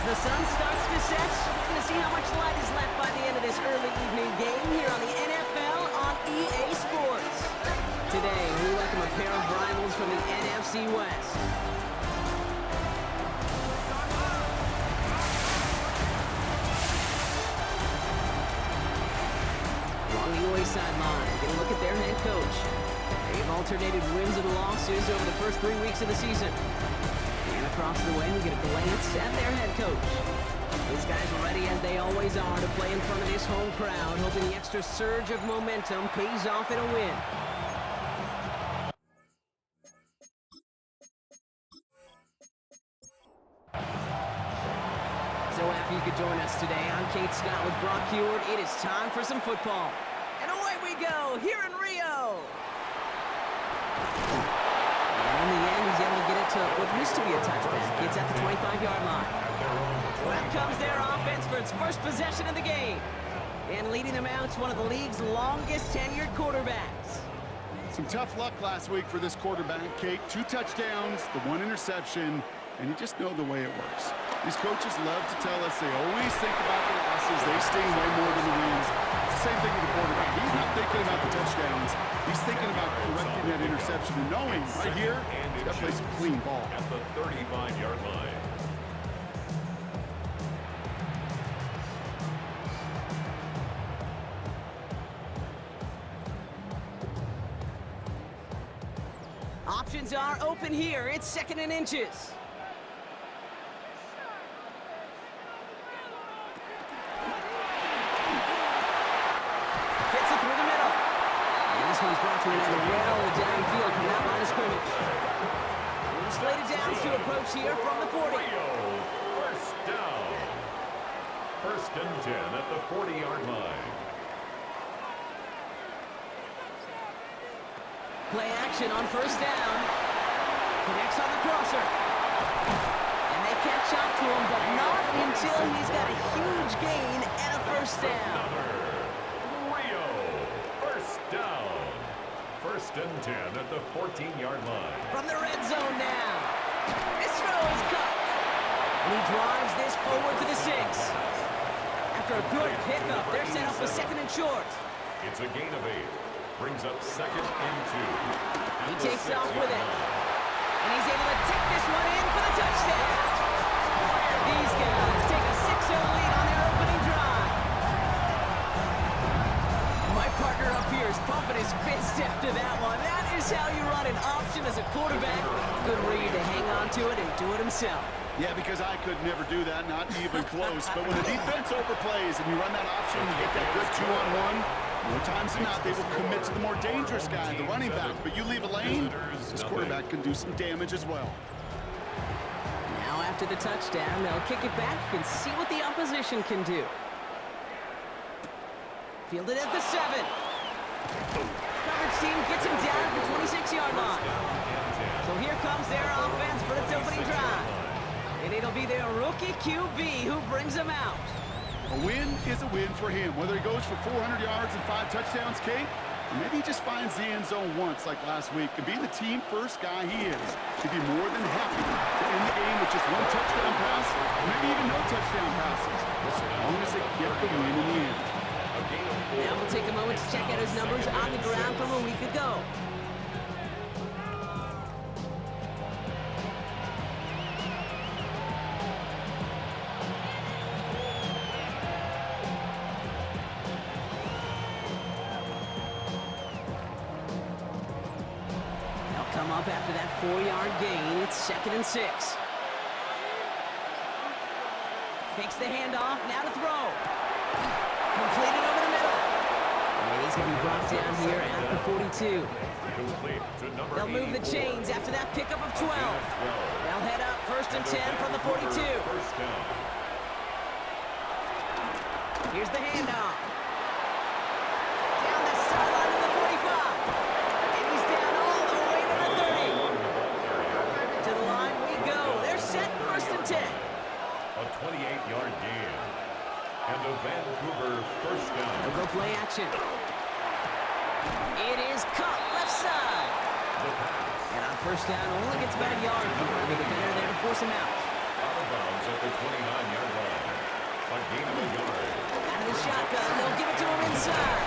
the sun starts to set, we're going to see how much light is left by the end of this early evening game here on the NFL on EA Sports. Today, we welcome a pair of rivals from the NFC West. Along the away sideline, get a look at their head coach. They've alternated wins and losses over the first 3 weeks of the season. And across the way, we get a glance at their head coach. These guys are ready, as they always are, to play in front of this home crowd, hoping the extra surge of momentum pays off in a win. So happy you could join us today. I'm Kate Scott with Brock Heward. It is time for some football. And away we go, here in Rio. And in the end, he's able to get it to what used to be a touchback. It's at the 25-yard line. Well, out comes their offense for its first possession of the game. And leading them out is one of the league's longest tenured quarterbacks. Some tough luck last week for this quarterback, Kate. 2 touchdowns, the 1 interception, and you just know the way it works. These coaches love to tell us they always think about the losses. They sting way more than the wins. It's the same thing with the quarterback. He's not thinking about the touchdowns. He's thinking about correcting that interception and knowing right here, he's got to play some clean ball. At the 35-yard line. Options are open here. It's 2nd and inches. Fits it through the middle. And this one's brought to another well downfield from that line of scrimmage. We're slated down to approach here from the 40. First down. 1st and 10 at the 40-yard line. Play action on 1st down. Connects on the crosser. And they catch up to him, but not until he's got a huge gain and a 1st down. Rio. 1st down. 1st and 10 at the 14-yard line. From the red zone now. This throw is cut. And he drives this forward to the 6. After a good pickup, they're set up for 2nd and short. It's a gain of 8. Brings up 2nd and 2. He takes off with it. And he's able to take this one in for the touchdown. These guys take a 6-0 lead on their opening drive. My partner up here is pumping his fist after that one. That is how you run an option as a quarterback. Good read to hang on to it and do it himself. Yeah, because I could never do that, not even close. But when the defense overplays and you run that option, you get that good 2-on-1, more times than not, they will commit to the more dangerous guy, the running back. But you leave a lane, this quarterback can do some damage as well. Now after the touchdown, they'll kick it back and see what the opposition can do. Fielded at the 7. Coverage team gets him down at the 26-yard line. So here comes their offense for its opening drive. And it'll be their rookie QB who brings them out. A win is a win for him, whether he goes for 400 yards and 5 touchdowns, Kate, or maybe he just finds the end zone once like last week. And being the team-first guy he is, he'd be more than happy to end the game with just 1 touchdown pass, or maybe even no touchdown passes, as long as they get the win in the end. Now we'll take a moment to check out his numbers on the ground from a week ago. Come up after that 4-yard gain. It's 2nd and 6. Fakes the handoff. Now to throw. Completed over the middle. And he's going to be brought down here at the 42. They'll move the chains after that pickup of 12. They'll head up 1st and 10 from the 42. Here's the handoff. Down the sideline to the 45. And he's down all the way to the 30. To the line we go. They're set 1st and 10. A 28-yard gain. And a Vancouver 1st down. They'll go play action. It is caught left side. And on 1st down, only gets about a yard here. The defender there to force him out. Out of bounds at the 29-yard A gain of a yard. Out of the shotgun, they'll give it to him inside.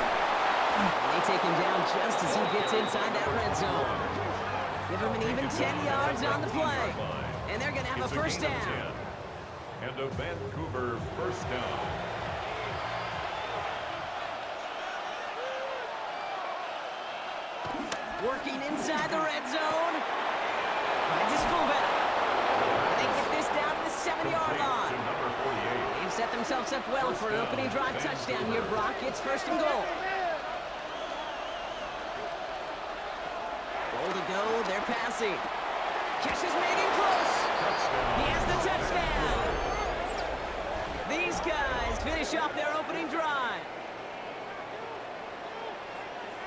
They take him down just as he gets inside that red zone. Give him an even 10 yards on the play. And they're going to have a first down. And a Vancouver first down. Working inside the red zone. Finds his fullback. And they get this down to the 7-yard line. They've set themselves up well for an opening drive touchdown here. Brock gets first and goal. Goal to go. They're passing. Catch is made in close. He has the touchdown. These guys finish off their opening drive.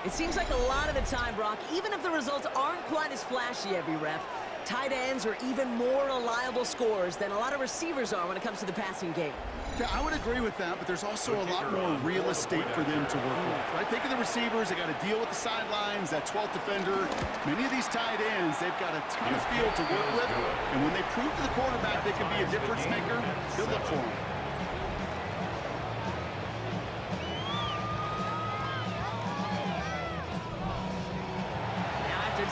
It seems like a lot of the time, Brock, even if the results aren't quite as flashy every rep, tight ends are even more reliable scorers than a lot of receivers are when it comes to the passing game. Yeah, I would agree with that, but there's also a lot more real estate for them to work with. Right? Think of the receivers. They got to deal with the sidelines, that 12th defender. Many of these tight ends, they've got a ton of field to work with, and when they prove to the quarterback they can be a difference maker, they'll look for them.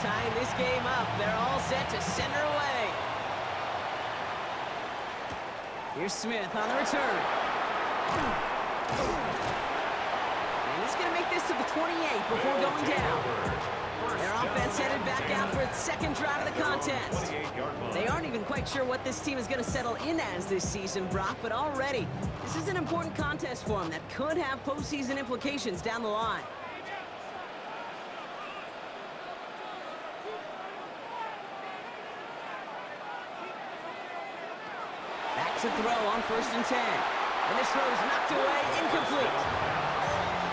Tying this game up, they're all set to send her away. Here's Smith on the return. And he's going to make this to the 28 before going down. Their offense headed back out for its second drive of the contest. They aren't even quite sure what this team is going to settle in as this season, Brock, but already this is an important contest for them that could have postseason implications down the line. To throw on 1st and 10. And this throw is knocked away, incomplete.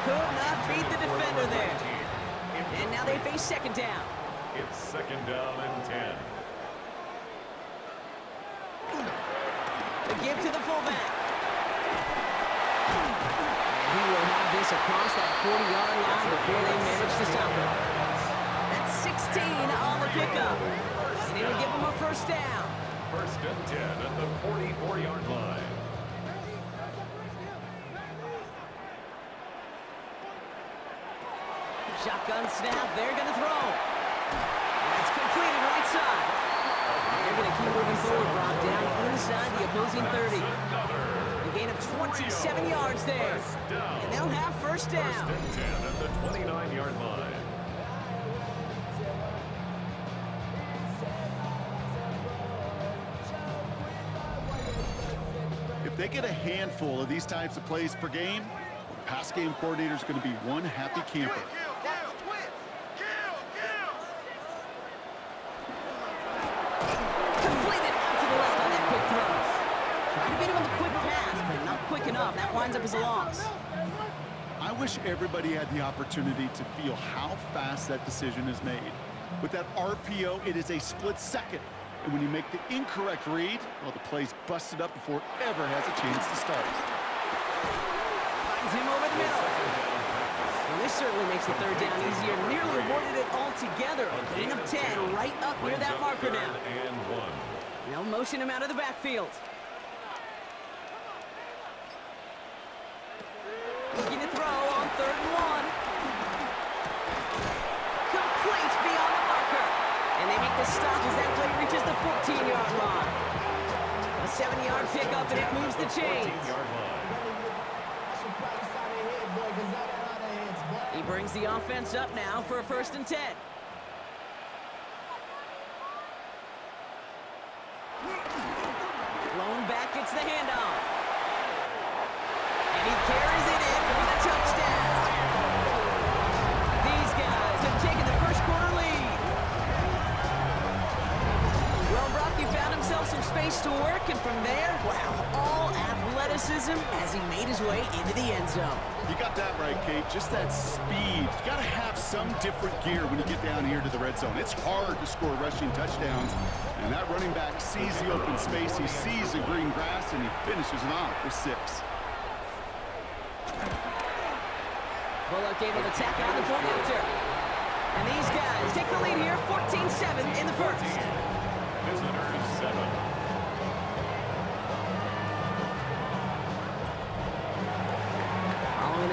Could not beat the defender there. And now they face second down. It's second down and 10. The give to the fullback. And he will have this across that 40-yard line before they manage to stop him. That's 16 on the pickup. And it'll give him a first down. First and 10 at the 44-yard line. Shotgun snap. They're going to throw. That's completed right side. They're going to keep moving forward, Brock, down inside the opposing 30. A gain of 27 yards there. And they'll have first down. First and 10 at the 29-yard line. If they get a handful of these types of plays per game, the pass game coordinator is going to be one happy camper. Completed out to the left on that quick throw. Trying to beat him with a quick pass, but not quick enough. That winds up as a loss. I wish everybody had the opportunity to feel how fast that decision is made. With that RPO, it is a split second. And when you make the incorrect read, well, the play's busted up before it ever has a chance to start. Finds him over the middle. Well, this certainly makes the third down easier. Nearly avoided it altogether. A gain of 10 right up near that marker now. They'll motion him out of the backfield. Looking to throw on 3rd and 1. Complete beyond the marker. And they make the stop as that play reaches the 14-yard line. A 7-yard pickup, and it moves the chains. He brings the offense up now for a 1st and 10. Lone back gets the handoff. And he carries it in for the touchdown. These guys have taken the first quarter lead. Well, Brock, he found himself some space to work, and from there, wow, all athleticism as he made his way into the end zone. You got that right, Kate. Just that speed. You got to have some different gear when you get down here to the red zone. It's hard to score rushing touchdowns, and that running back sees the open space, he sees the green grass, and he finishes it off for 6. Bullock able to tack on the point after. And these guys take the lead here, 14-7 in the first. Visitors 7.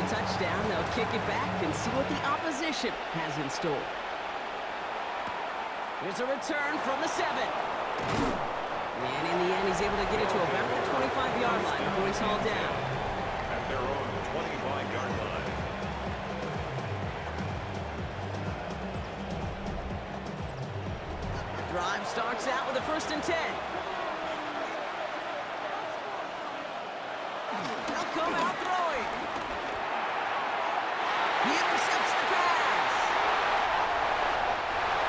a touchdown, they'll kick it back and see what the opposition has in store. Here's a return from the 7. And in the end, he's able to get it to about the 25-yard line before he's hauled down. At their own 25-yard line. Drive starts out with a 1st and 10. They'll come out throwing. He intercepts the pass.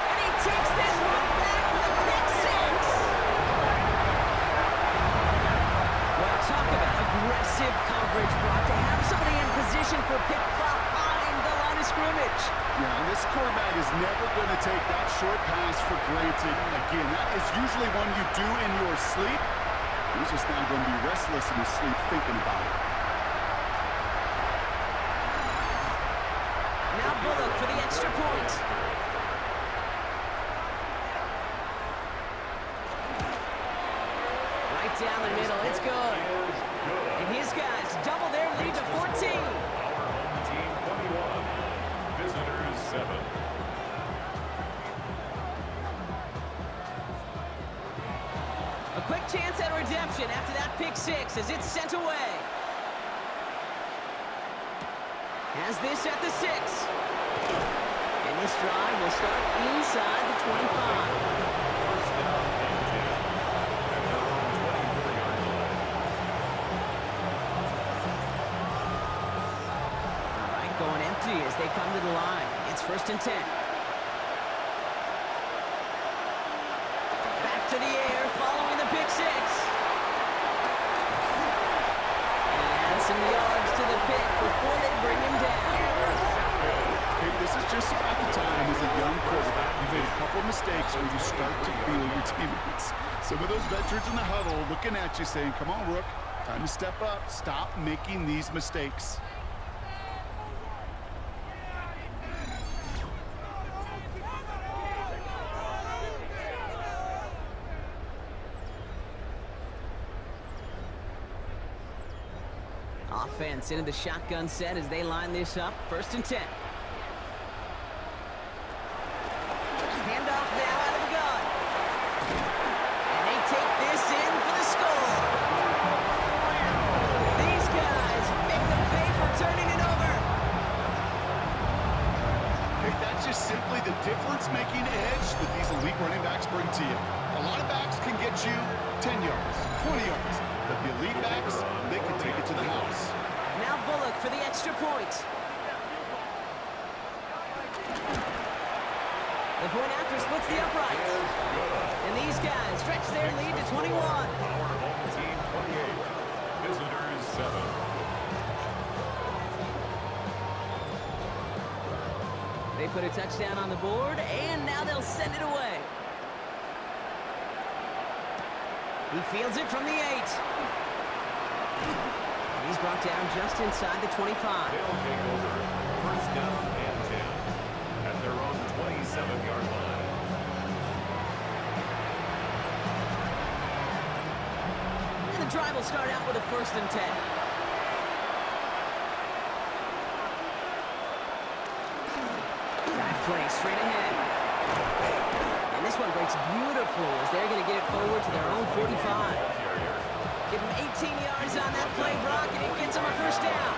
And he takes this one back for the pick 6. Well, talk about aggressive coverage, Brock, to have somebody in position for pick behind the line of scrimmage. Yeah, and this quarterback is never going to take that short pass for granted. Again, that is usually one you do in your sleep. He's just not going to be restless in his sleep thinking about it. Now Bullock for the extra point. Right down the middle, it's good. And his guys double their lead to 14. Our home team 21. Visitors 7. A quick chance at redemption after that pick 6 as it's sent away. Has this at the 6. And this drive will start inside the 25. First down and 10. At their own 24-yard line. All right, going empty as they come to the line. It's 1st and 10. Back to the air following the pick 6. And he adds some yards to the pick before they bring him down. Okay, this is just about the time as a young quarterback. You made a couple of mistakes where you start to feel your teammates. Some of those veterans in the huddle looking at you saying, come on, Rook, time to step up. Stop making these mistakes. Offense into the shotgun set as they line this up. 1st and 10. Handoff now out of the gun. And they take this in for the score. These guys make them pay for turning it over. Okay, that's just simply the difference-making edge that these elite running backs bring to you. A lot of backs can get you 10 yards, 20 yards. But the elite backs, they can take it to the house. Now Bullock for the extra point. The point after splits the uprights. And these guys stretch their lead to 21. Our home team 28. Visitors 7. They put a touchdown on the board, and now they'll send it away. He fields it from the 8. And he's brought down just inside the 25. They'll take over. First down and 10. At their own 27-yard line. And the drive will start out with a 1st and 10. Drive play straight ahead. And this one breaks beautifully as they're going to get it forward to their own 45. Give them 18 yards on that play, Brock, and it gets them a 1st down.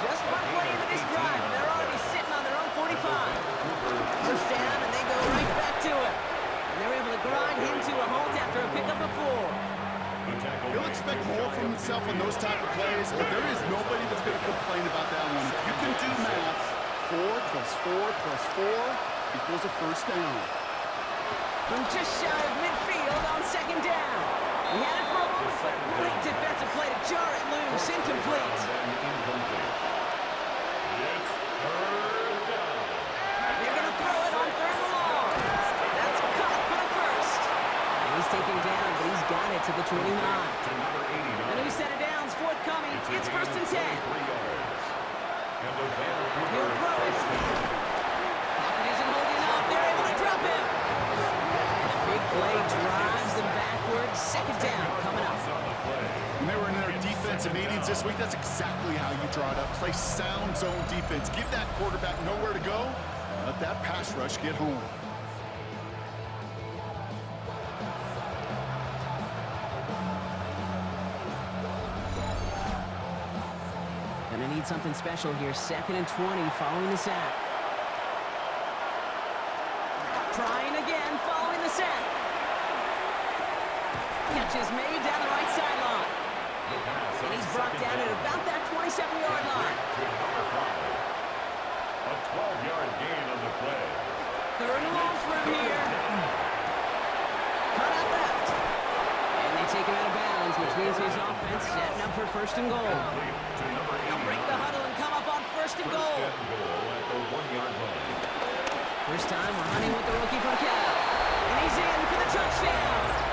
Just one play into this drive, and they're already sitting on their own 45. 1st down, and they go right back to it. And they're able to grind him to a halt after a pickup of 4. He'll expect more from himself on those type of plays, but there is nobody that's going to complain about that one. If you can do math, 4 plus 4 plus 4 equals a 1st down. From just shy of midfield on 2nd down. He had it for a moment, but a great defensive play to jar it loose. Incomplete. It's 3rd down. They're going to throw it on 3rd and long. That's caught for the 1st. And he's taken down, but he's got it to the 29. To number 89. A new set of downs forthcoming. It's 1st and 10. 3 yards. And the He'll throw it. Pocket isn't holding up. They're able to drop him. And a big play drives them backwards. 2nd down coming up. on the play. And they were in their defense defensive meetings this week, that's exactly how you draw it up. Play sound zone defense. Give that quarterback nowhere to go. Let that pass rush get home. Gonna need something special here. 2nd and 20 following the sack. Trying again following the sack. Catch is made down the right sideline. And he's brought down at about that 27-yard line. A 12-yard gain on the play. 3rd and long for him here. Cut out left. And they take him out of bounds, which means his offense setting up for 1st and goal. They'll break the huddle and come up on 1st and goal. First and goal at the 1-yard line. First time we're hunting with the rookie from Cal. And he's in for the touchdown.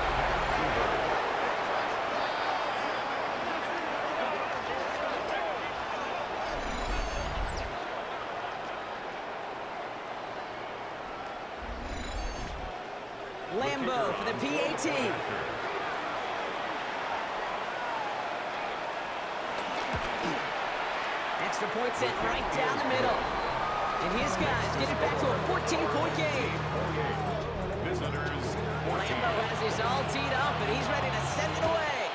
Lambeau for the PAT. Extra point sent right down the middle. And his guys get it back to a 14-point game. Visitors, 14. Lambeau has this all teed up, and he's ready to send it away.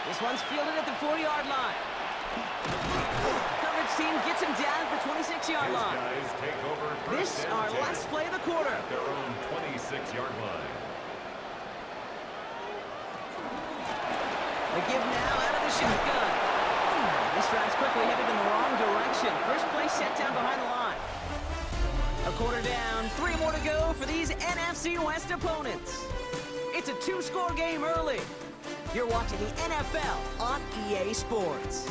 This one's fielded at the 4-yard line. Coverage team gets him down at the 26-yard line. Guys take over This our last play of the quarter. at their own 26-yard line. The give now out of the shotgun. This drive's quickly headed in the wrong direction. First play set down behind the line. A quarter down, 3 more to go for these NFC West opponents. It's a 2-score game early. You're watching the NFL on EA Sports.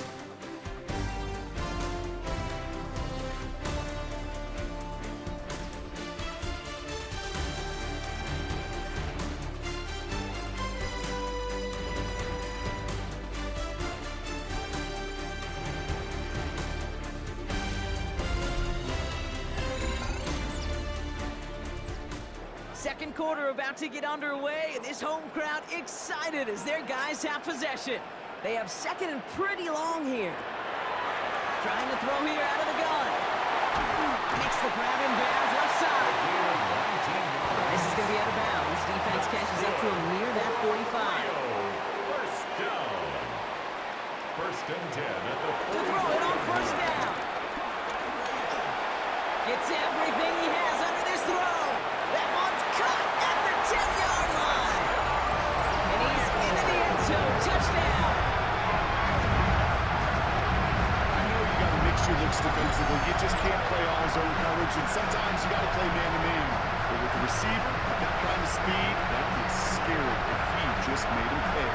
Second quarter about to get underway, and this home crowd excited as their guys have possession. They have 2nd and pretty long here. Trying to throw here out of the gun. Makes the grab in bounds left side. This is going to be out of bounds. Defense catches up to him near that 45. First down. 1st and 10 at the 40. To throw it on 1st down. Gets everything he has under this throw. That one's caught at the 10-yard line. And he's into the end zone. Touchdown. I know you got to mix your looks defensively. You just can't play all zone coverage, and sometimes you got to play man-to-man. But with the receiver, with that kind of speed, that is scary, and he just made him pay.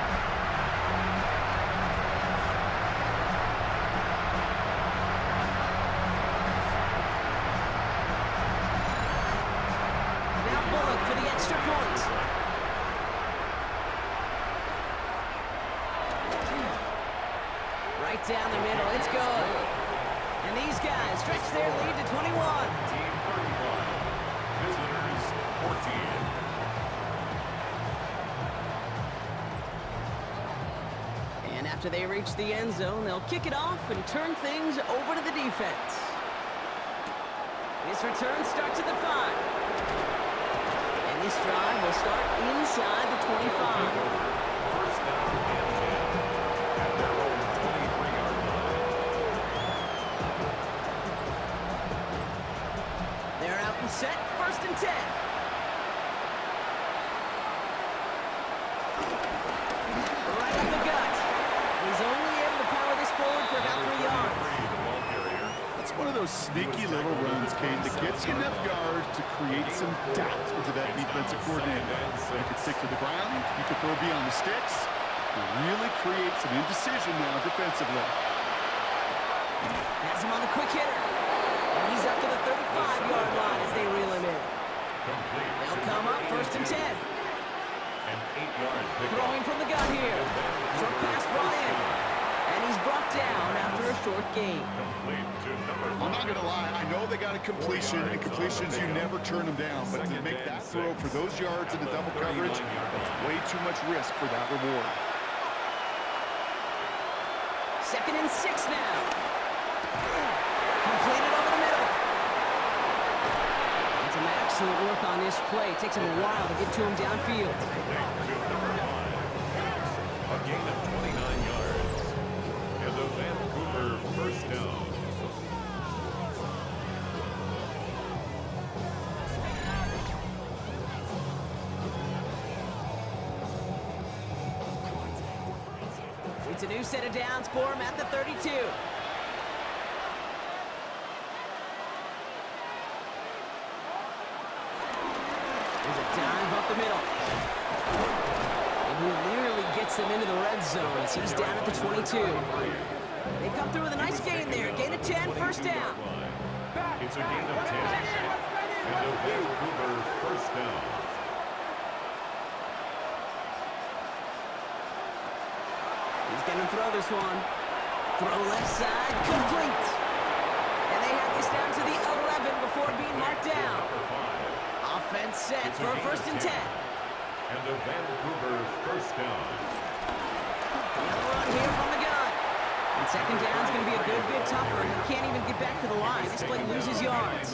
For the extra point. Right down the middle, it's good. And these guys stretch their lead to 21. Team 35. Visitors 14. And after they reach the end zone, they'll kick it off and turn things over to the defense. This return starts at the 5. This drive will start inside the 25. First down and 10 at their own 23-yard line. They're out and set. 1st and 10. Right up the gut. He's only able to power this forward for about 3 yards. That's one of those sneaky little runs, Kane, that gets you enough yards to create some doubt into that defensive coordinator. You could stick to the ground, you could throw beyond the sticks, and really create some indecision now defensively. Has him on the quick hitter. And he's up to the 35-yard line as they reel him in. They'll come up 1st and 10. An 8-yard pickup. Throwing from the gun here. Short pass brought in. And he's brought down after a short gain. Complete to number 5. I'm not going to lie. I know they got a completion, and completions, you never turn them down. But to make that throw for those yards in the double coverage, that's way too much risk for that reward. 2nd and 6 now. Completed over the middle. And some excellent work on this play. It takes him a while to get to him downfield. A gain of 29 yards. And the Vancouver first down. It's a new set of downs for him at the 32. There's a dive up the middle. And he nearly gets them into the red zone as he's down at the 22. They come through with a nice gain there. Gain of 10, first down. It's a gain of 10. And the Vancouver first down. He's going to throw this one. Throw left side, complete. And they have this down to the 11 before being marked down. Offense set for a 1st and 10. And the Vancouver first down. Another run here from the gun. And 2nd down is going to be a good bit tougher. He can't even get back to the line. This play loses yards.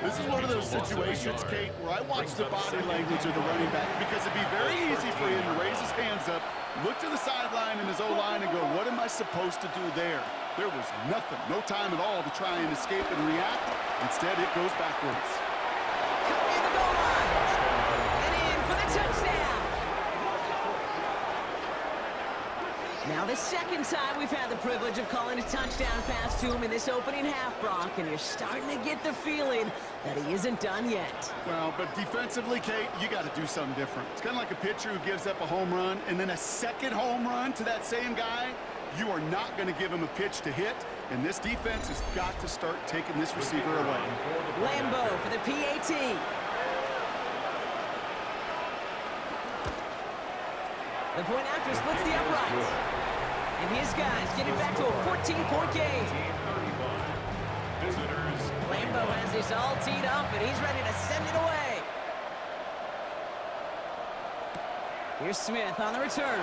This is one of those situations, Kate, where I watch the body language of the running back because it'd be very easy for him to raise his hands up, look to the sideline in his O-line and go, what am I supposed to do there? There was nothing, no time at all to try and escape and react. Instead, it goes backwards. Cut near the goal line. And in for the touchdown. Now the 2nd time we've had the privilege of calling a touchdown pass to him in this opening half, Brock, and you're starting to get the feeling that he isn't done yet. Well, but defensively, Kate, you got to do something different. It's kind of like a pitcher who gives up a home run and then a second home run to that same guy. You are not going to give him a pitch to hit, and this defense has got to start taking this receiver away. Lambeau for the PAT. The point after splits the uprights. And his guys get it back to a 14-point game. Visitors. Lambeau has this all teed up, and he's ready to send it away. Here's Smith on the return.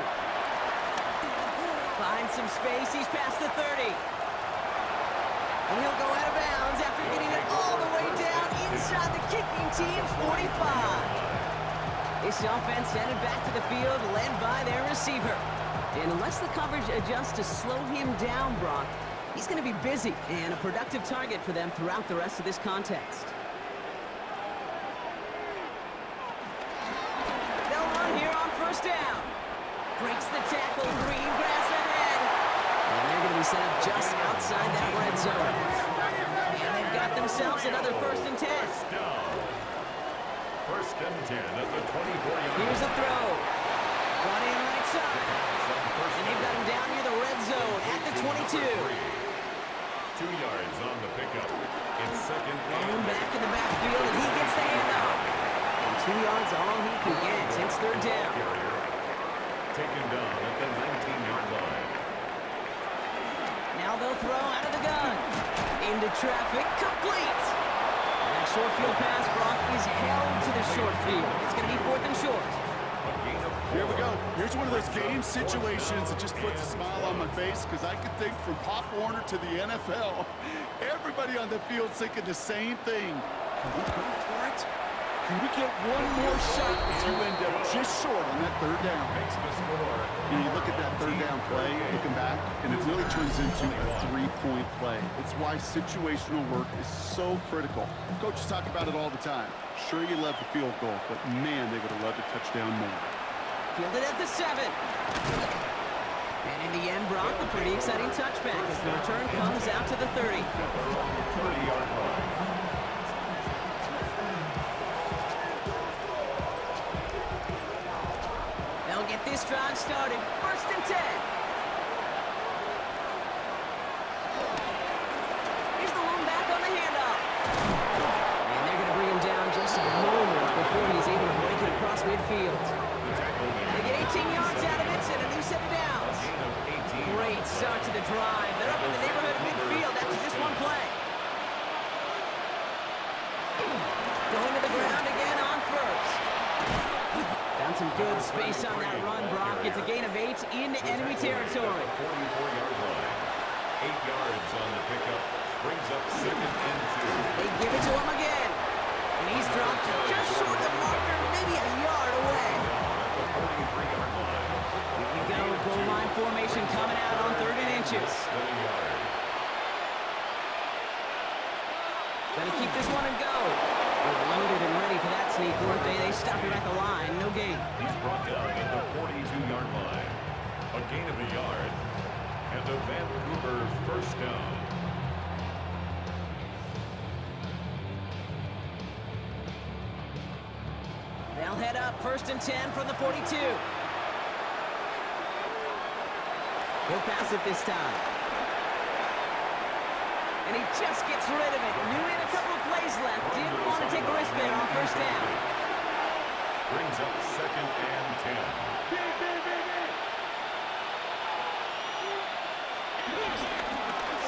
Finds some space. He's past the 30. And he'll go out of bounds after getting it all the way down inside the kicking team's 45. This offense headed back to the field, led by their receiver. And unless the coverage adjusts to slow him down, Brock, he's going to be busy and a productive target for them throughout the rest of this contest. They'll run here on 1st down. Breaks the tackle, green grass ahead. And they're going to be set up just outside that red zone. And they've got themselves another 1st and 10. 1st and 10 at the 24-yard. Here's a throw. Brought in right side. And they've got him down near the red zone at the 22. 2 yards on the pickup. It's 2nd And back in the backfield, and he gets the handoff. And 2 yards all he can get. It's 3rd down. Taken down at the 19-yard line. Now they'll throw out of the gun. Into traffic, complete. That short field pass, Brock, is held to the short field. It's going to be 4th and short. Here we go. Here's one of those game situations that just puts a smile on my face because I could think from Pop Warner to the NFL, everybody on the field thinking the same thing. Can we go for it? Can we get one more shot as you end up just short on that 3rd down? And you look at that 3rd down play, looking back, and it really turns into a 3-point play. It's why situational work is so critical. Coaches talk about it all the time. Sure, you love the field goal, but man, they would have loved a touchdown more. Fielded at the 7. And in the end, Brock, a pretty exciting touchback as the return comes out to the 30. 30-yard line. They'll get this drive started. 1st and 10. Here's the one back on the handoff. And they're going to bring him down just a moment before he's able to break it across midfield. They get 18 yards out of it and a new set of downs. Great start to the drive. They're up in the neighborhood of midfield after just one play. Going to the ground again on first. Found some good space on that run, Brock. It's a gain of 8 into enemy territory. 44-yard line. 8 yards on the pickup. Brings up 2nd and 2. They give it to him again. And he's dropped just short of the marker, maybe a yard away. At the 43-yard line. Here we go, goal line formation coming out on 3rd and inches. 7 yards. Gonna keep this one and go. They're loaded and ready for that sneak, weren't they? They stopped him at the line, no gain. He's brought down at the 42-yard line. A gain of a yard. And a Vancouver first down. They'll head up 1st and 10 from the 42. He'll pass it this time. And he just gets rid of it. Knew he had a couple of plays left. Didn't want to take a risk there on 1st down. Brings up 2nd and 10.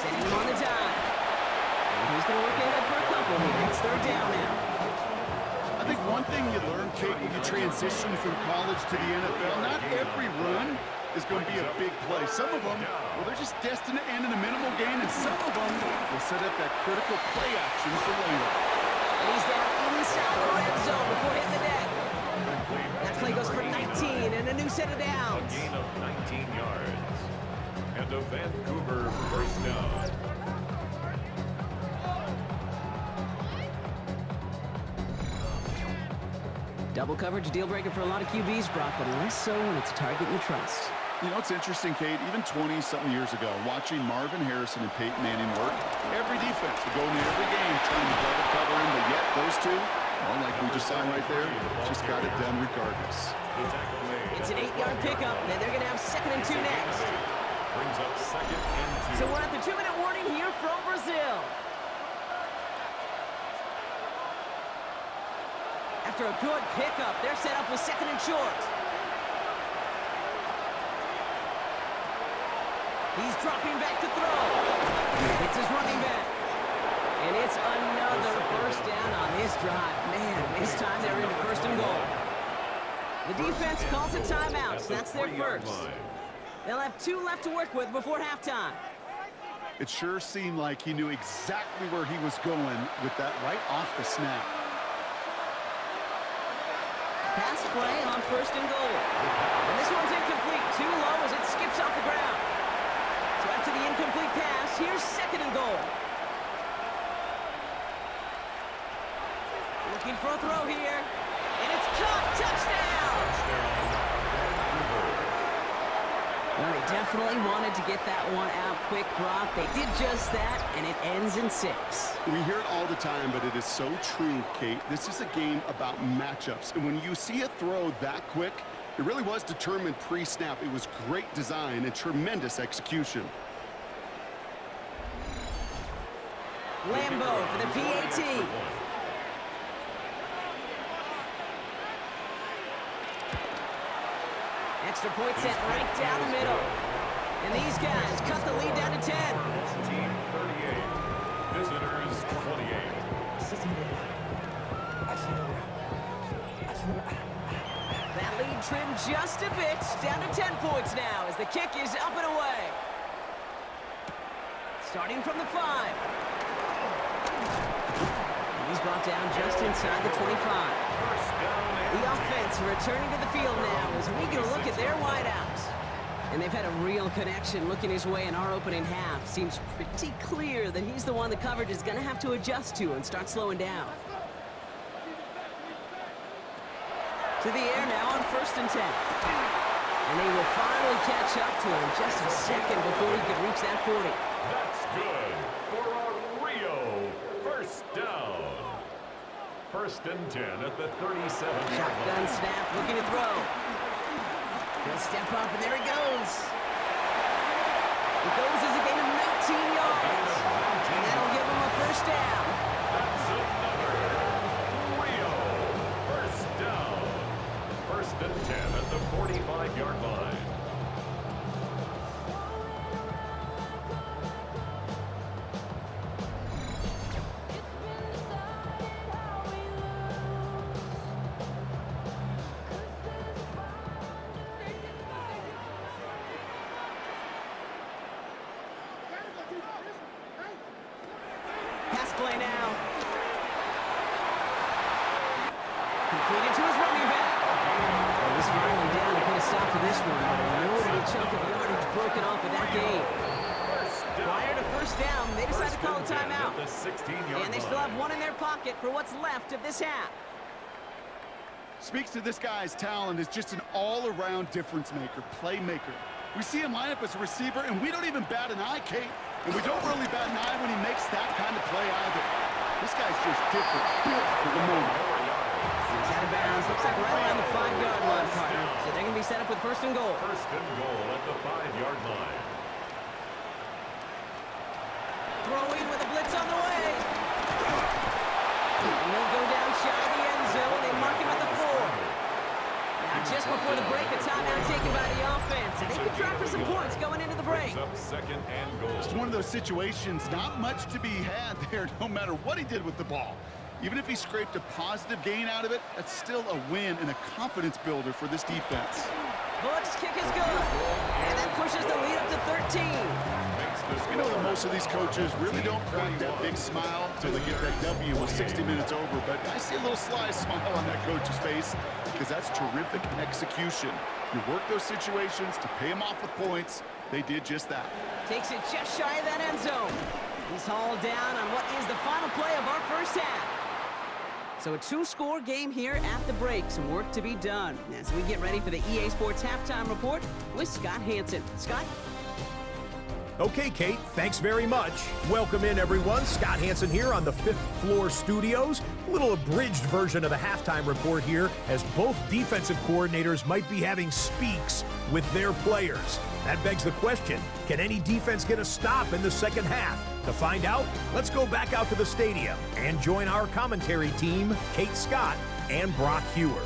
Sending him on the dive. And he's going to work ahead for a couple here. It's 3rd down now. I think one thing you learn, Kate, when you transition from college to the NFL, not every run is going to be a big play. Some of them, well, they're just destined to end in a minimal gain, and some of them will set up that critical play action for later. And he's down inside the red zone before hitting the deck. That play goes for 19 and a new set of A downs. gain of 19 yards. And a Vancouver first down. Double coverage, deal breaker for a lot of QBs, Brock, but less so when it's a target you trust. You know, it's interesting, Kate, even 20-something years ago, watching Marvin Harrison and Peyton Manning work, every defense would go into every game trying to double cover him, but yet those two, well, like we just saw right there, just got it done regardless. The tackle made. It's an 8-yard pickup, and they're going to have 2nd and 2 next. Brings up 2nd and 2. So we're at the 2-minute warning here from Brazil. After a good pickup, they're set up with 2nd and short. He's dropping back to throw. It's his running back. And it's another first down on this drive. Man, this time they're into 1st and goal. The defense calls a timeout, so that's their first. They'll have 2 left to work with before halftime. It sure seemed like he knew exactly where he was going with that right off the snap. Pass play on 1st and goal. And this one's incomplete. Too low as it skips off the ground. So after the incomplete pass, here's 2nd and goal. Looking for a throw here. And it's caught. Touchdown! Well, they definitely wanted to get that one out quick, Brock. They did just that, and it ends in 6. We hear it all the time, but it is so true, Kate. This is a game about matchups. And when you see a throw that quick, it really was determined pre-snap. It was great design and tremendous execution. Lambeau for the PAT. Extra point set right down the middle. And these guys cut the lead down to 10. Team 38. Visitors 28. That lead trimmed just a bit, down to 10 points now as the kick is up and away. Starting from the 5. And he's brought down just inside the 25. The offense returning to the field now as we get a look at their wideouts. And they've had a real connection looking his way in our opening half. Seems pretty clear that he's the one the coverage is going to have to adjust to and start slowing down. To the air now on 1st and 10. And they will finally catch up to him just a second before he could reach that 40. That's good for a Rio first down. 1st and 10 at the 37. Shotgun snap, looking to throw. He'll step up, and there he goes. It goes as a gain of 19 yards. And that'll give him a first down. That's another Rio first down. 1st and 10 at the 45-yard line. play now. Completed to his running back. And he's finally down to put a stop to this one, but a notable chunk of yardage broken off of that game. Prior to first down, they decide to call a timeout. And they still have one in their pocket for what's left of this half. Speaks to this guy's talent as just an all-around difference maker, playmaker. We see him line up as a receiver, and we don't even bat an eye, Kate. And we don't really bat an eye when he makes that kind of play either. This guy's just different, built for the moment. He's out of bounds. Looks like right around the 5-yard line, partner. So they're going to be set up with first and goal. First and goal at the 5-yard line. Throwing with a blitz on the way. And he'll go down shy of the end zone. They mark him at the 4. Now, just before the break, a timeout taken by the offense. And they could try for some points going into the break. Up second and goal. It's one of those situations, not much to be had there, no matter what he did with the ball. Even if he scraped a positive gain out of it, that's still a win and a confidence builder for this defense. Bullets kick is good. And that pushes the lead up to 13. You know that most of these coaches really don't crack that big smile until they get that W with 60 minutes over, but I see a little sly smile on that coach's face because that's terrific execution. You work those situations to pay them off with points. They did just that. Takes it just shy of that end zone. He's hauled down on what is the final play of our first half. So a 2-score game here at the break. Some work to be done as we get ready for the EA Sports Halftime Report with Scott Hansen. Scott? Okay, Kate, thanks very much. Welcome in, everyone. Scott Hansen here on the 5th floor studios. A little abridged version of the halftime report here, as both defensive coordinators might be having speaks with their players. That begs the question, can any defense get a stop in the second half? To find out, let's go back out to the stadium and join our commentary team, Kate Scott and Brock Hewer.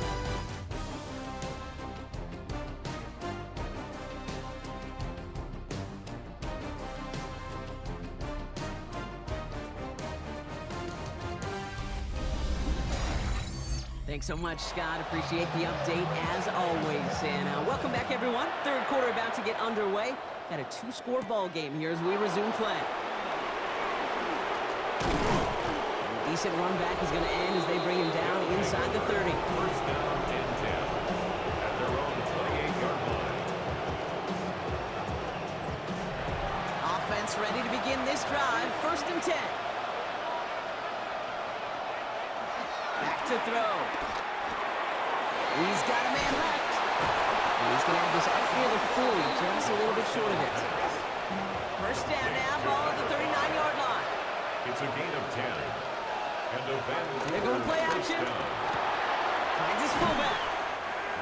Thanks so much, Scott. Appreciate the update as always. And welcome back, everyone. Third quarter about to get underway. Got a 2-score ball game here as we resume play. A decent run back is going to end as they bring him down inside the 30. First down and 10 at their own 28-yard line. Offense ready to begin this drive. First and 10. Back to throw. He's got a man left. And he's going to have this up near the 40, just a little bit short of it. First down now, ball at the 39-yard line. It's a gain of 10. And a Vancouver They're going to play action. first down. Finds his fullback.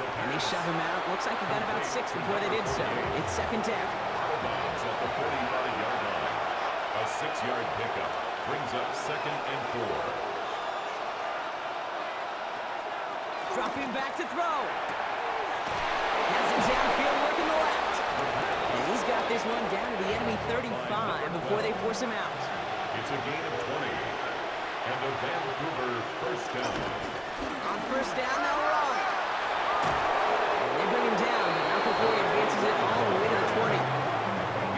And they shove him out. Looks like he got about 6 before they did so. It's second down. Bounds at the 45-yard line. A 6-yard pickup brings up second and 4. Dropping back to throw. Has him downfield working the left. And he's got this one down to the enemy 35 before they force him out. It's a gain of 20. And a Vancouver first down. On first down, they'll run. And they bring him down, but not before he advances it all the way to the 20.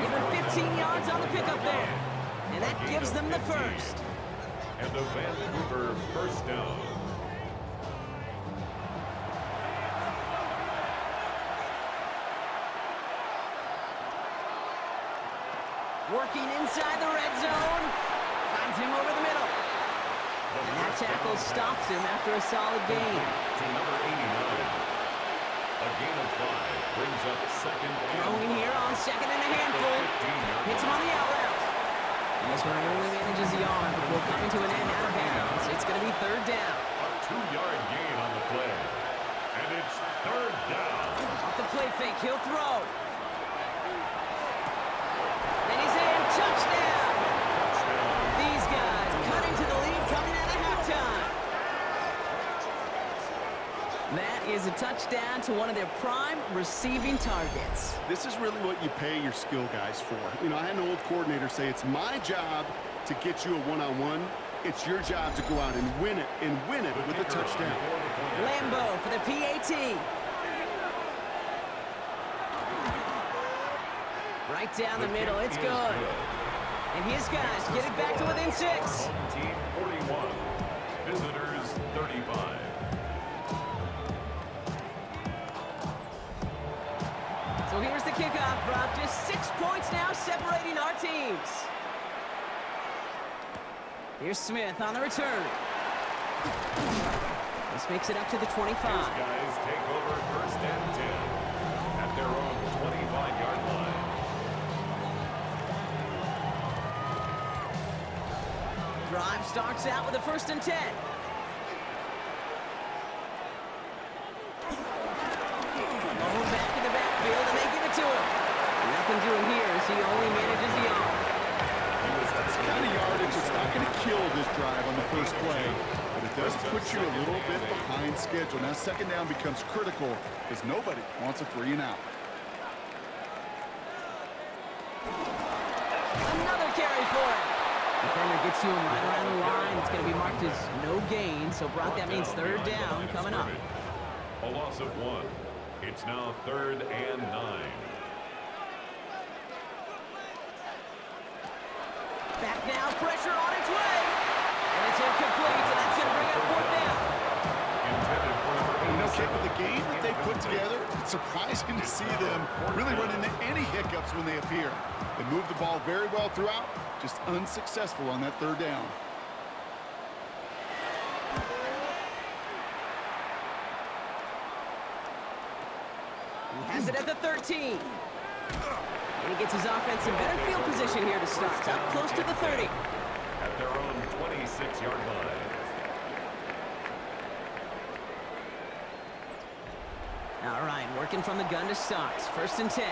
Give him 15 yards on the pickup there. And that gives them the first. And a Vancouver first down. Working inside the red zone. Finds him over the middle. And that tackle stops him after a solid gain. To number 89. A gain of 5 brings up second and Throwing here on second and a handful. Hits him on the out route. And this one only manages the arm before coming to an end out of bounds. It's going to be third down. a 2-yard gain on the play. And it's third down. Off the play fake, he'll throw. And he's in. Touchdown. These guys cutting to the lead coming out of halftime. That is a touchdown to one of their prime receiving targets. This is really what you pay your skill guys for. You know, I had an old coordinator say it's my job to get you a one-on-one. It's your job to go out and win it with a touchdown. Lambeau for the PAT. Right down the middle, it's good. And his guys get it back to within 6. Home team 41. Visitors 35. So here's the kickoff, Brock. Just 6 points now separating our teams. Here's Smith on the return. This makes it up to the 25. These guys take over 1st and 10 at their own 25-yard line. Drive starts out with a 1st and 10. Ball back in the backfield, and they give it to him. Nothing doing here as he only manages the arm. That's the kind of yardage that's not going to kill this drive on the first play, but it does put you a little bit behind schedule. Now 2nd down becomes critical because nobody wants a 3 and out. Another carry for him. Defender gets to him right around the line. It's going to be marked as no gain. So, Brock, that means 3rd down coming up. A loss of 1. It's now 3rd and 9. Back now, pressure on its way. And it's incomplete, and that's going to bring up 4th down. Intended for You know, Kate, with the game that they put together, it's surprising to see them really run into any hiccups when they appear. They move the ball very well throughout, just unsuccessful on that 3rd down. He has it at the 13. And he gets his offense in better field position here to start. Up close to the 30. at their own 26-yard line. All right, working from the gun to start. 1st and 10.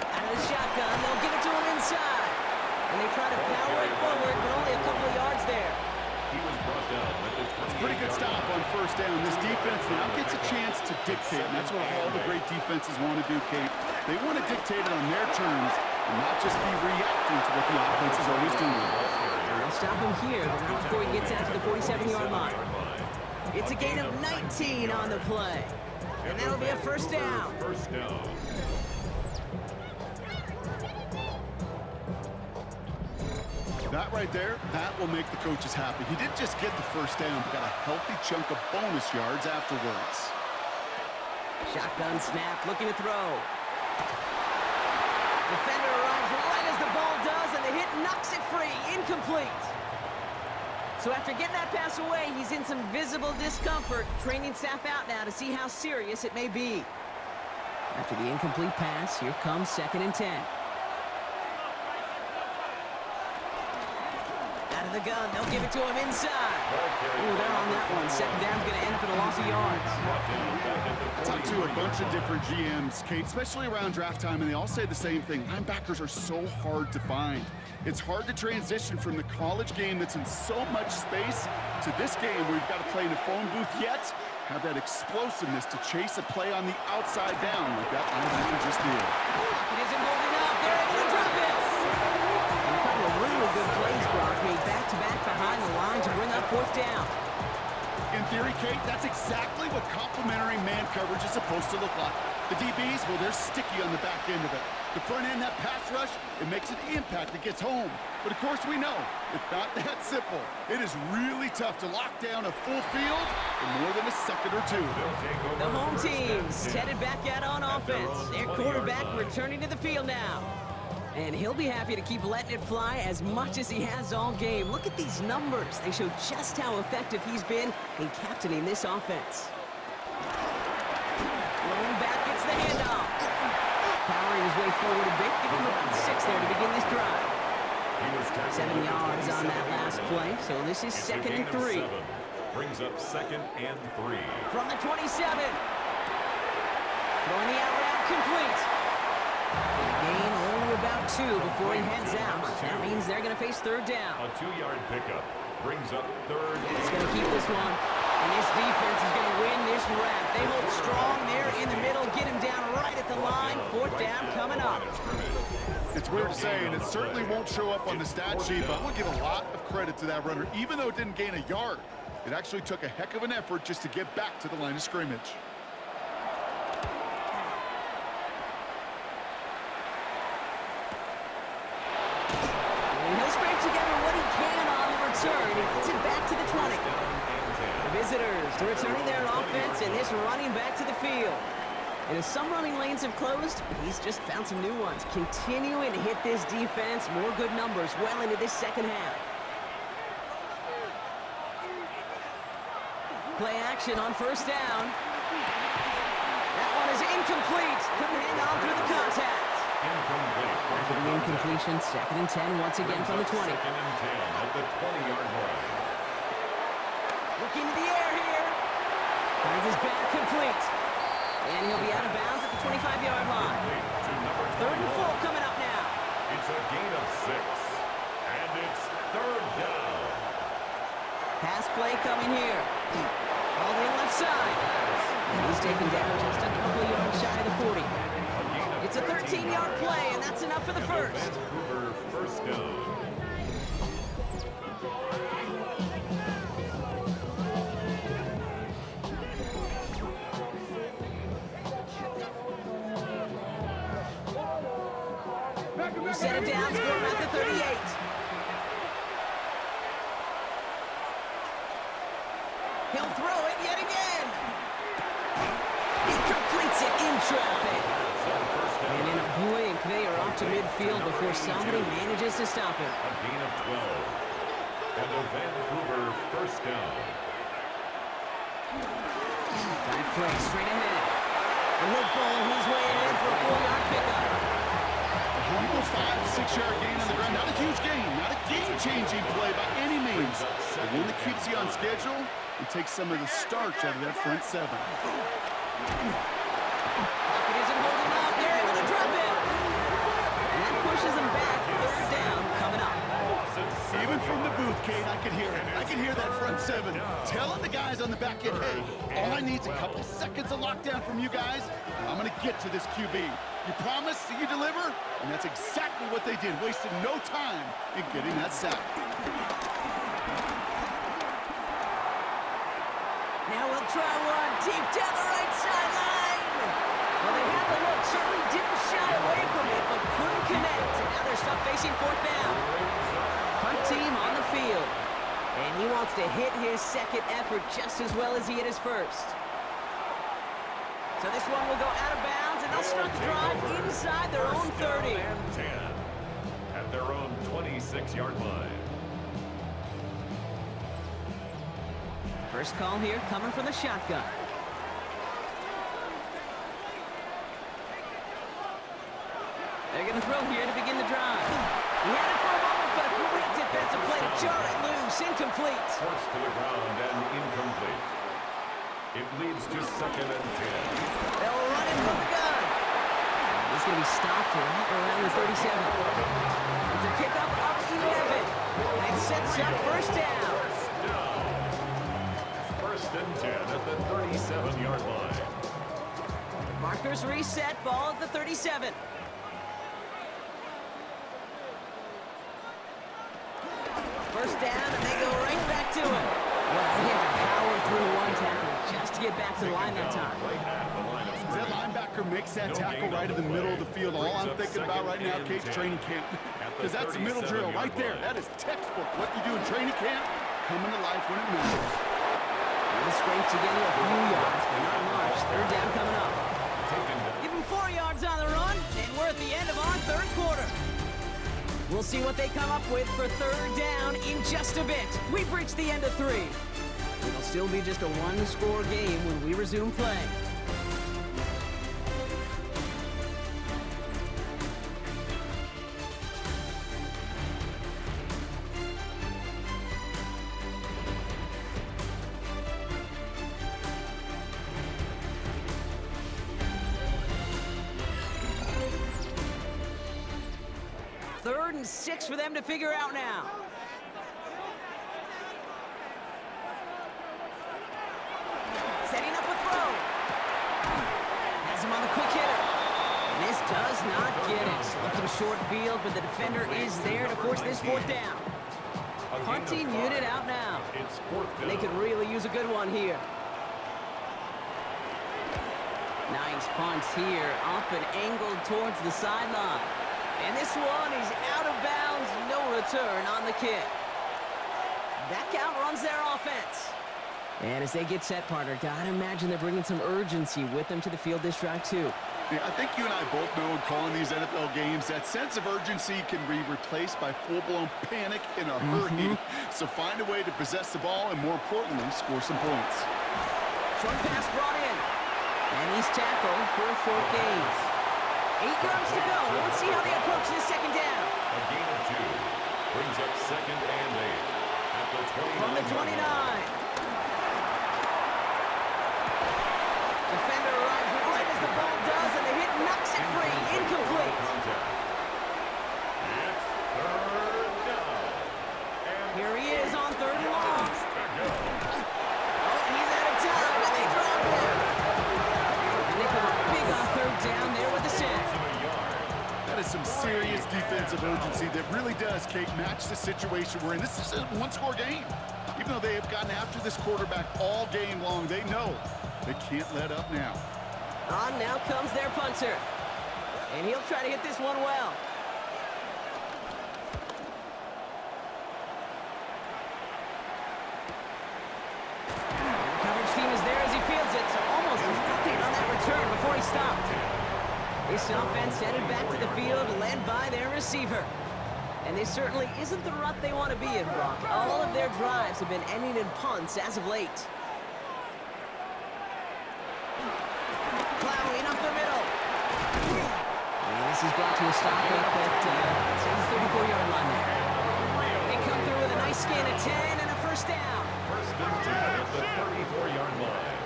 Out of the shotgun, they'll give it to him inside. And they try to power it forward, but only a couple of yards there. He was brought down at the 28-yard Pretty good stop on 1st down. This defense now gets a chance to dictate, and that's what all the great defenses want to do, Kate. They want to dictate it on their terms and not just be reacting to what the offense is always doing. They'll stop him here, but not before he gets out to the 47-yard line. It's a gain of 19 on the play. And that'll be a 1st down. First down. That right there, that will make the coaches happy. He didn't just get the 1st down, but got a healthy chunk of bonus yards afterwards. Shotgun snap, looking to throw. Defender arrives right as the ball does, and the hit knocks it free. Incomplete. So after getting that pass away, he's in some visible discomfort. Training staff out now to see how serious it may be. After the incomplete pass, here comes 2nd and 10. Out of the gun, they'll give it to him inside. Ooh, they're on that one. 2nd down's going to end up in a loss of yards. I talked to a bunch of different GMs, Kate, especially around draft time, and they all say the same thing. Linebackers are so hard to find. It's hard to transition from the college game that's in so much space to this game where you've got to play in a phone booth, yet have that explosiveness to chase a play on the outside down like that linebacker just did. It isn't holding up. They're able to drop it. And a couple of really good plays, Brock, made back-to-back behind the line to bring up 4th down. In theory, Kate, that's exactly what complementary man coverage is supposed to look like. The DBs, well, they're sticky on the back end of it. The front end, that pass rush, it makes an impact. It gets home. But, of course, we know it's not that simple. It is really tough to lock down a full field for more than a second or two. The home team's headed back out on offense. Their quarterback returning to the field now. And he'll be happy to keep letting it fly as much as he has all game. Look at these numbers. They show just how effective he's been in captaining this offense. Rolling back gets the handoff. Powering his way forward a bit. Give him about 6 there to begin this drive. 7 yards on that last play, so this is 2nd and 3. Brings up 2nd and 3. From the 27. Throwing the out route complete. And a gain only about 2 before he heads out. That means they're going to face 3rd down. A 2-yard pickup brings up 3rd. He's going to keep this one. And this defense is going to win this rep. They hold strong there in the middle. Get him down right at the line. 4th down coming up. It's weird to say, and it certainly won't show up on the stat sheet, but we'll give a lot of credit to that runner. Even though it didn't gain a yard, it actually took a heck of an effort just to get back to the line of scrimmage. visitors to returning their offense and this running back to the field. And as some running lanes have closed, he's just found some new ones. Continuing to hit this defense, more good numbers well into this second half. Play action on first down. That one is incomplete. Couldn't hang on through the contact. Incomplete. After the incompletion, 2nd and 10 once again from the 20. 2nd and 10 at the 20-yard line. Looking to the air here. Finds his back complete. And he'll be out of bounds at the 25-yard line. 3rd and 4 coming up now. It's a gain of 6. And it's 3rd down. Pass play coming here. All the left side. And he's taken down just a couple of yards shy of the 40. It's a 13-yard play, and that's enough for the first. Vancouver first down. Set it down for him at the 38. He'll throw it yet again. He completes it in traffic. And in a blink, they are off to midfield before somebody manages to stop him. A gain of 12. And a Vancouver first down. Dive play straight ahead. And he'll bowl his way in for a 4-yard pickup. Humble 5 to 6 yard gain on the ground. Not a huge gain, not a game-changing play by any means. But one that keeps you on schedule and takes some of the starch out of that front 7. Pocket isn't holding up. They're able to drop it. And that pushes them back. 3rd down coming up. Even from the booth, Kate, I could hear it. I could hear that front 7 telling the guys on the back end, hey, all I need is a couple seconds of lockdown from you guys. I'm going to get to this QB. You promise that you deliver? And that's exactly what they did. Wasted no time in getting that sack. Now we'll try one deep down the right sideline. Well, they had the look. Certainly didn't shy away from it, but couldn't connect. And now they're stuck facing 4th down. Punt team on the field. And he wants to hit his second effort just as well as he hit his first. So this one will go out of bounds, and they'll start the drive inside their own 30. And 10 at their own 26-yard line. First call here coming from the shotgun. They're going to throw here to begin the drive. He had it for a moment, but a great defensive play to jar it loose. Incomplete. Forced to the ground and incomplete. It leads to 2nd and 10. They'll run it from the gun. He's going to be stopped right around the 37. It's a pickup of 11. And it sets up first down. First and 10 at the 37-yard line. Markers reset, ball at the 37. First down, and they go right back to it. Well, he had to power through one tackle just to get back to the line that time. As that linebacker makes that tackle right in the middle of the field, all I'm thinking about right now, Kate's training camp. Because that's a middle drill right there. That is textbook. What you do in training camp, coming to life when it matters. They'll scrape together a few yards, but not much. 3rd down coming up. Give them 4 yards on the run, and we're at the end of our 3rd quarter. We'll see what they come up with for 3rd down in just a bit. We've reached the end of 3. It'll still be just a 1-score game when we resume play. Third and 6 for them to figure out now. Setting up a throw. Has him on the quick hitter. And this does not get it. Looking short field, but the defender is there to force this 4th down. Punting unit out now. It's 4th down. They could really use a good one here. Nice punts here, up and angled towards the sideline. And this one is out of bounds, no return on the kick. That outruns their offense. And as they get set, partner, gotta imagine they're bringing some urgency with them to the field this drive, too. Yeah, I think you and I both know in calling these NFL games that sense of urgency can be replaced by full-blown panic in a hurry. So find a way to possess the ball and, more importantly, score some points. Short pass brought in. And he's tackled for a short gain. 8 yards to go. Let's see how they approach this second down. A gain of 2 brings up second and 8 at the 29. From the 29. Defender arrives right as the ball does, and the hit knocks it free. Incomplete. It's third down. Here he is on third and long. Oh, he's out of time, and they drop him. And they put a big on third down there with the sack. That is some serious defensive urgency that really does, Kate, match the situation we're in. This is a one-score game. Even though they have gotten after this quarterback all game long, they know they can't let up now. On now comes their punter. And he'll try to hit this one well. And the coverage team is there as he fields it. So almost nothing on that return before he stopped. This offense headed back to the field, led by their receiver. And this certainly isn't the rut they want to be in, Brock. All of their drives have been ending in punts as of late. Plowing up the middle. And this is brought to a stop up at the 34-yard line there. They come through with a nice scan of 10 and a first down. First and 10 at the 34-yard line.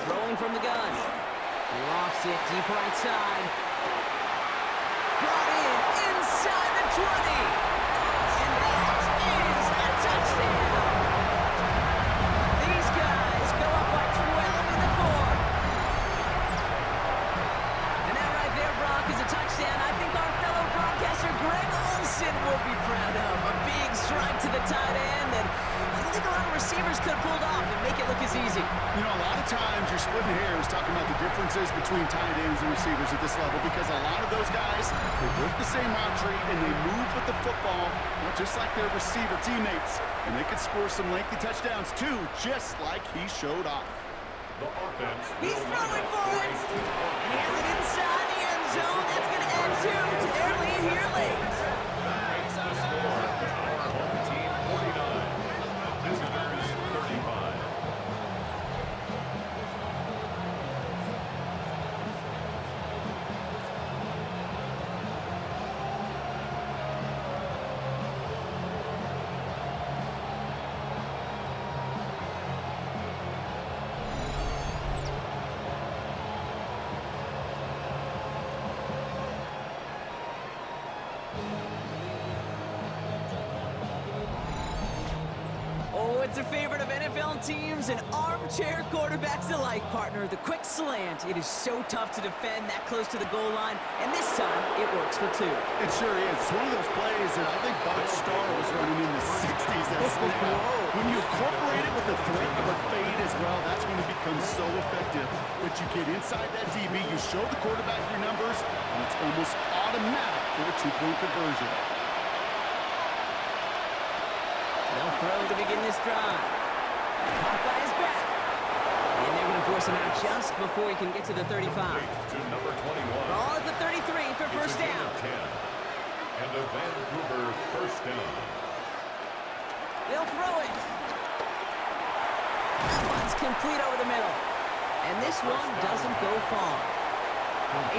Throwing from the gun. Lofts it deep right side. Brought in inside the 20. And that is a touchdown. These guys go up by 12 in the fourth. And that right there, Brock, is a touchdown I think our fellow broadcaster Greg Olsen will be proud of. A big strike to the tight end that I don't think a lot of receivers could have pulled off and make it look as easy. You know, a lot of times you're splitting hairs talking about the differences between tight ends and receivers at this level because a lot of those guys, they work the same route tree and they move with the football, just like their receiver teammates. And they can score some lengthy touchdowns too, just like he showed off. The offense. He's throwing for it. And he has it inside the end zone. That's going to add 2 to their lead here late. Makes the score. Our home team 49. Visitors 35. Oh, it's a favorite of NFL teams and armchair quarterbacks alike, partner. The quick slant. It is so tough to defend that close to the goal line, and this time it works for 2. It sure is. It's one of those plays that I think Bart Starr was running in the 60s. That's when you incorporate it with the threat of a fade as well, that's when it becomes so effective. But you get inside that DB, you show the quarterback your numbers, and it's almost automatic for a 2-point conversion. They'll throw to begin this drive. Caught by his back. And they're going to force him out just before he can get to the 35. To number 21. Ball at the 33 for first It's a gain down. of 10. And a Vancouver first down. They'll throw it. That one's complete over the middle. And this one doesn't go far.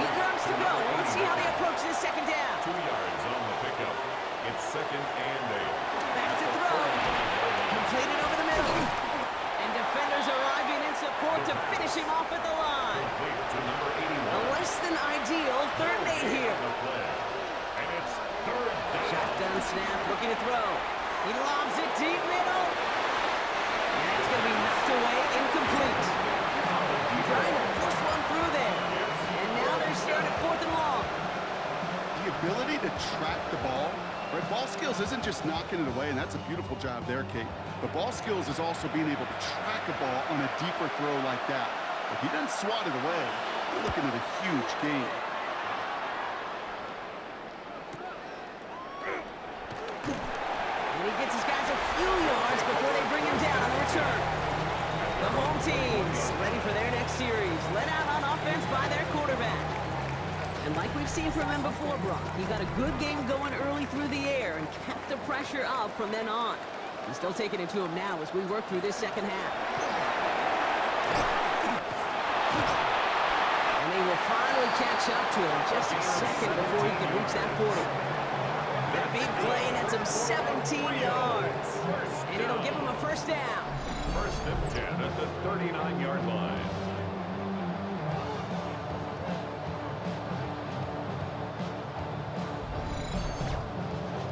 8 yards to go. Let's see how they approach this second down. 2 yards on the pickup. It's second and 8. Back to throw. Completed over the middle. And defenders arriving in support to finish him off at the line. Complete to number 81. A less than ideal third and 8 here. The play. And it's third down. Shotgun snap, looking to throw. He lobs it deep middle. And that's going to be knocked away, incomplete. Trying to force one through there. And now they're starting at 4th and long. The ability to track the ball, right? Ball skills isn't just knocking it away, and that's a beautiful job there, Kate. But ball skills is also being able to track a ball on a deeper throw like that. If he doesn't swat it away, we're looking at a huge gain. few yards before they bring him down on the return. The home team's ready for their next series, led out on offense by their quarterback. And like we've seen from him before, Brock, he got a good game going early through the air and kept the pressure up from then on. He's still taking it to him now as we work through this second half. And they will finally catch up to him just a second before he can reach that 40. The big play nets him 17 yards. And it'll give him a first down. First and 10 at the 39-yard line.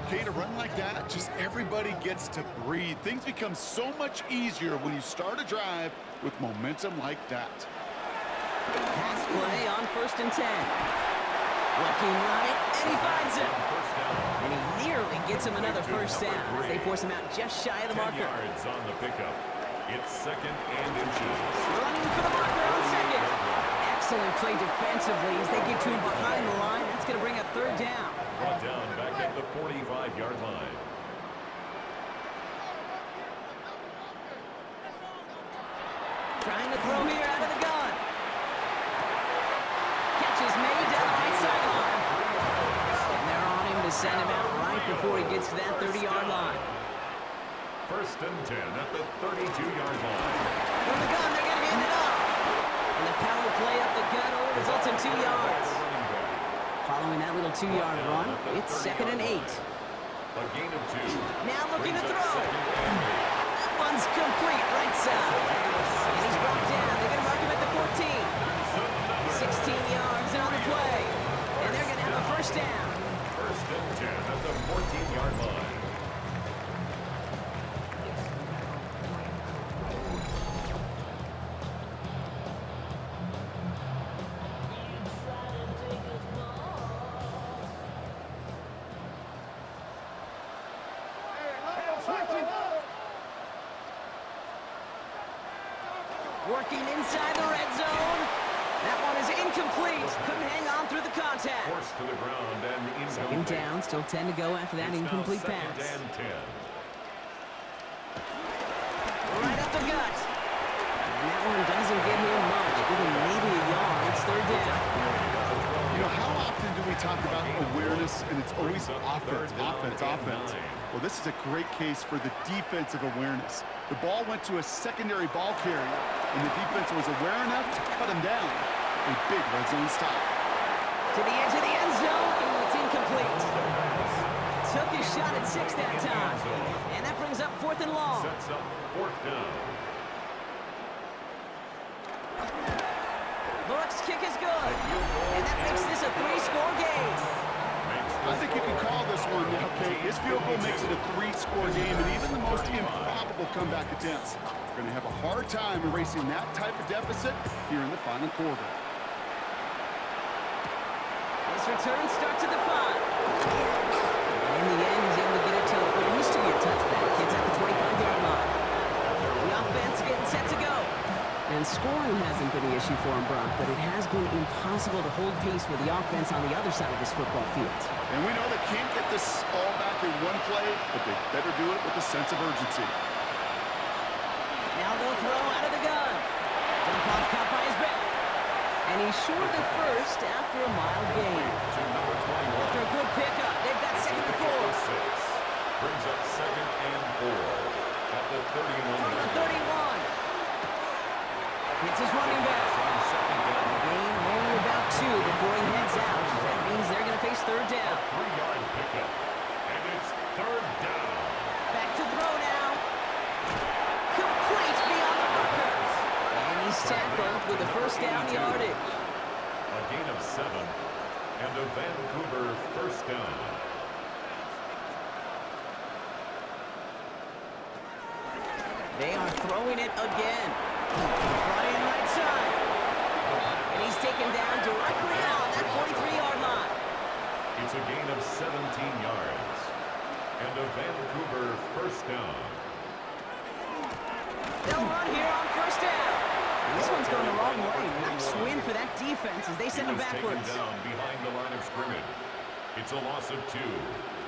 Okay, to run like that, just everybody gets to breathe. Things become so much easier when you start a drive with momentum like that. Pass play on first and 10. Looking right, and he finds him. And he nearly gets him another first down as they force him out just shy of the 10 marker. yards on the pickup. It's second and inches. Running for the marker on second. Excellent play defensively as they get to him behind the line. That's going to bring up third down. Brought down back at the 45-yard line. Trying to throw here out of the gun. Catch is made down the right sideline. And they're on him to send him out right before he gets to that 30-yard line. First and 10 at the 32-yard line. From the gun, they're going to hand it off. And the power play up the gut results in 2 yards. Following that little 2-yard run, it's second and 8. A gain of 2. Now looking to Brings up throw. second and 8. That one's complete right side. And he's brought down. They're going to mark him at the 14. 16 yards on the play. And they're going to have a first down. First and 10 at the 14-yard line. Working inside the red zone. That one is incomplete. Couldn't hang on through the contact. Forced to the ground and incomplete. Second down, still 10 to go after that It's now incomplete second pass. and 10. Right up the gut. And that one doesn't get him much. Give him maybe a yard. It's third down. You know, how often do we talk about awareness and it's always offense, offense, offense? Well, this is a great case for the defensive awareness. The ball went to a secondary ball carrier, and the defense was aware enough to cut him down. A big red zone stop. To the edge of the end zone, and it's incomplete. Took his shot at 6 that time. And that brings up fourth and long. Sets up fourth down. Buck's kick is good. And that makes this a 3-score game. I think you can call this one now, Kate. This field goal makes it a 3-score game, and even the most improbable comeback attempts are going to have a hard time erasing that type of deficit here in the final quarter. This return starts at the 5. And in the end, he's able to get it to what used to be a touchback. It's at the 25-yard line. The offense getting set to go. And scoring hasn't been an issue for him, Brock, but it has been impossible to hold pace with the offense on the other side of this football field. And we know they can't get this all back in one play, but they better do it with a sense of urgency. Now they'll throw out of the gun. Dump off caught by his back. And he's short of the first after a mild gain. To number 21. After a good pickup, they've got second and 4. Brings up second and 4 at the 31. From the 31. It's his running back. The gain only about 2 before he heads out. That means they're going to face third down. 3-yard pickup. And it's third down. Back to throw now. Complete beyond the marker. And he's tackled with the first down yardage. A gain of 7. And a Vancouver first down. They are throwing it again. Brought in right side. And he's taken down directly on that 43-yard line. It's a gain of 17 yards. And a Vancouver first down. They'll run here on first down. And this one's going the wrong way. Nice win for that defense as they send him backwards. Taken down behind the line of scrimmage. It's a loss of 2.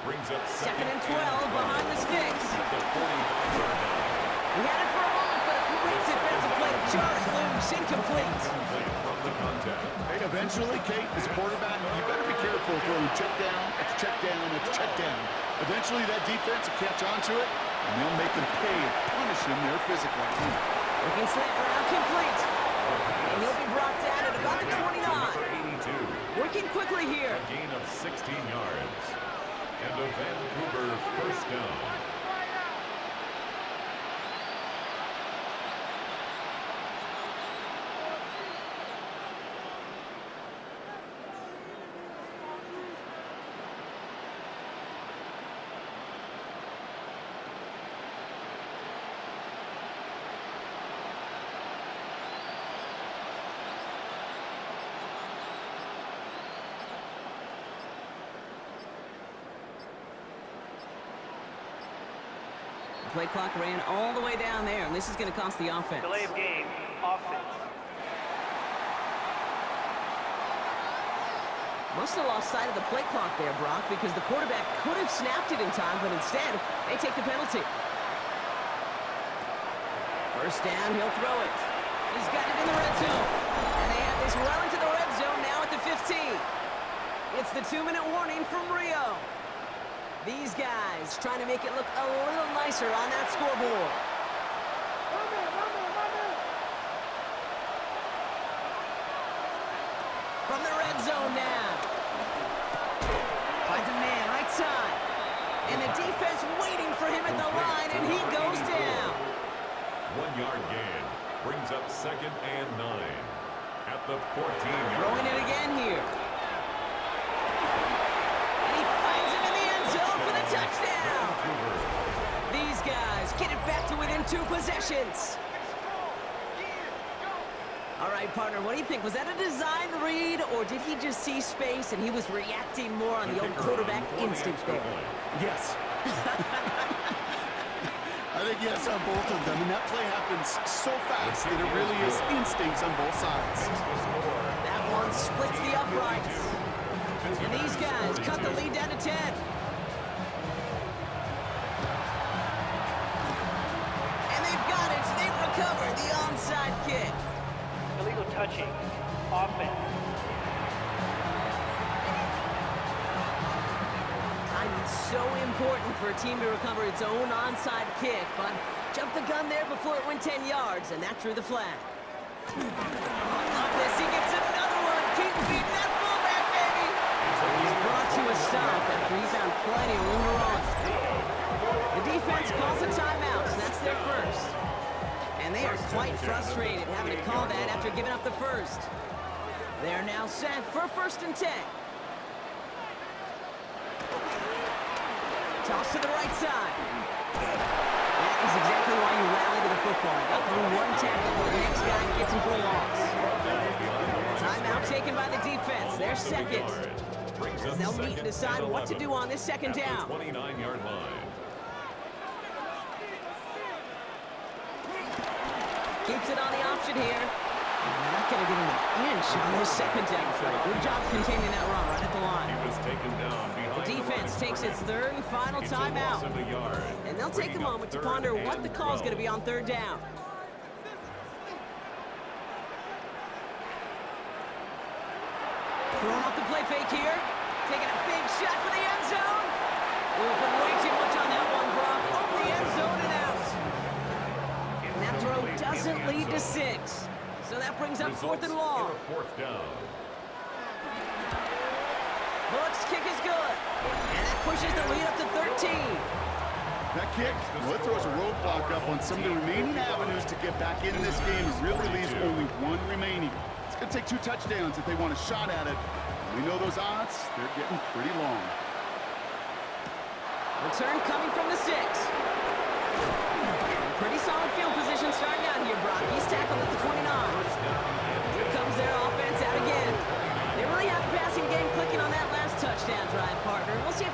Brings up Second and 12 behind the sticks. At the 45-yard line. He had it for a moment, but a great defensive play to jar it loose. Incomplete. From the contact. Hey, eventually, Kate, as a quarterback, you better be careful throwing check down after check down after check down. Eventually, that defense will catch on to it, and they'll make them pay and punish him there physically. Looking slant around, complete. And he'll be brought down at about the 29. 82. Working quickly here. A gain of 16 yards. And a Vancouver first down. Play clock ran all the way down there, and this is going to cost the offense. Delay of game, offense. Must have lost sight of the play clock there, Brock, because the quarterback could have snapped it in time, but instead, they take the penalty. First down, he'll throw it. He's got it in the red zone. And they have this well into the red zone now at the 15. It's the 2-minute warning from Rio. These guys trying to make it look a little nicer on that scoreboard. From the red zone now. Finds a man right side. And the defense waiting for him at the line, and he goes down. 1-yard gain. Brings up 2nd and 9. At the 14-yard line. Throwing it again here. And he finds him in the end zone for the touchdown. These guys get it back to within 2 possessions. All right, partner, what do you think? Was that a design read, or did he just see space and he was reacting more on the old quarterback instinct there? Yes. I think yes on both of them, and that play happens so fast that it really is instincts on both sides. That one splits the uprights. And these guys cut the lead down to 10. And they've got it. They've recovered the onside kick. Illegal touching, offense. Timing's so important for a team to recover its own onside kick, but jumped the gun there before it went 10 yards, and that drew the flag. Love this. He gets another one. Keep beating that fullback, baby. He's brought to a stop after he found plenty of room to run. The defense calls a timeout, so that's their first. And they are quite frustrated having to call that after giving up the first. They're now set for 1st and 10. Toss to the right side. That is exactly why you rally to the football. Got through one tackle where the next guy gets him for a loss. Timeout taken by the defense. They're second. As they'll meet and decide what to do on this 2nd down. 29-yard line. Keeps it on the option here. They're not going to get him an inch on this 2nd down play. Good job containing that run right at the line. He was taken down behind The defense takes its 3rd and final It's a loss timeout. of a yard. And they'll take a Bringing up moment to 3rd ponder what and the call is going to be 12. on 3rd down. Throwing off the play fake here. Taking a big shot for the end zone. We'll put way too much on that one, Brock. Over the end zone and out. And that throw doesn't lead to 6. So that brings up 4th and long. For a 4th down. Buck's kick is good. And that pushes the lead up to 13. That kick, well, it throws a roadblock up on some of the remaining avenues to get back in this game. It really leaves only one remaining. It's going to take 2 touchdowns if they want a shot at it. We know those odds, they're getting pretty long. Return coming from the 6. Pretty solid field position starting out here, Brock. He's tackled at the 29. Here comes their offense out again. They really have a passing game clicking on that last touchdown drive, partner. We'll see if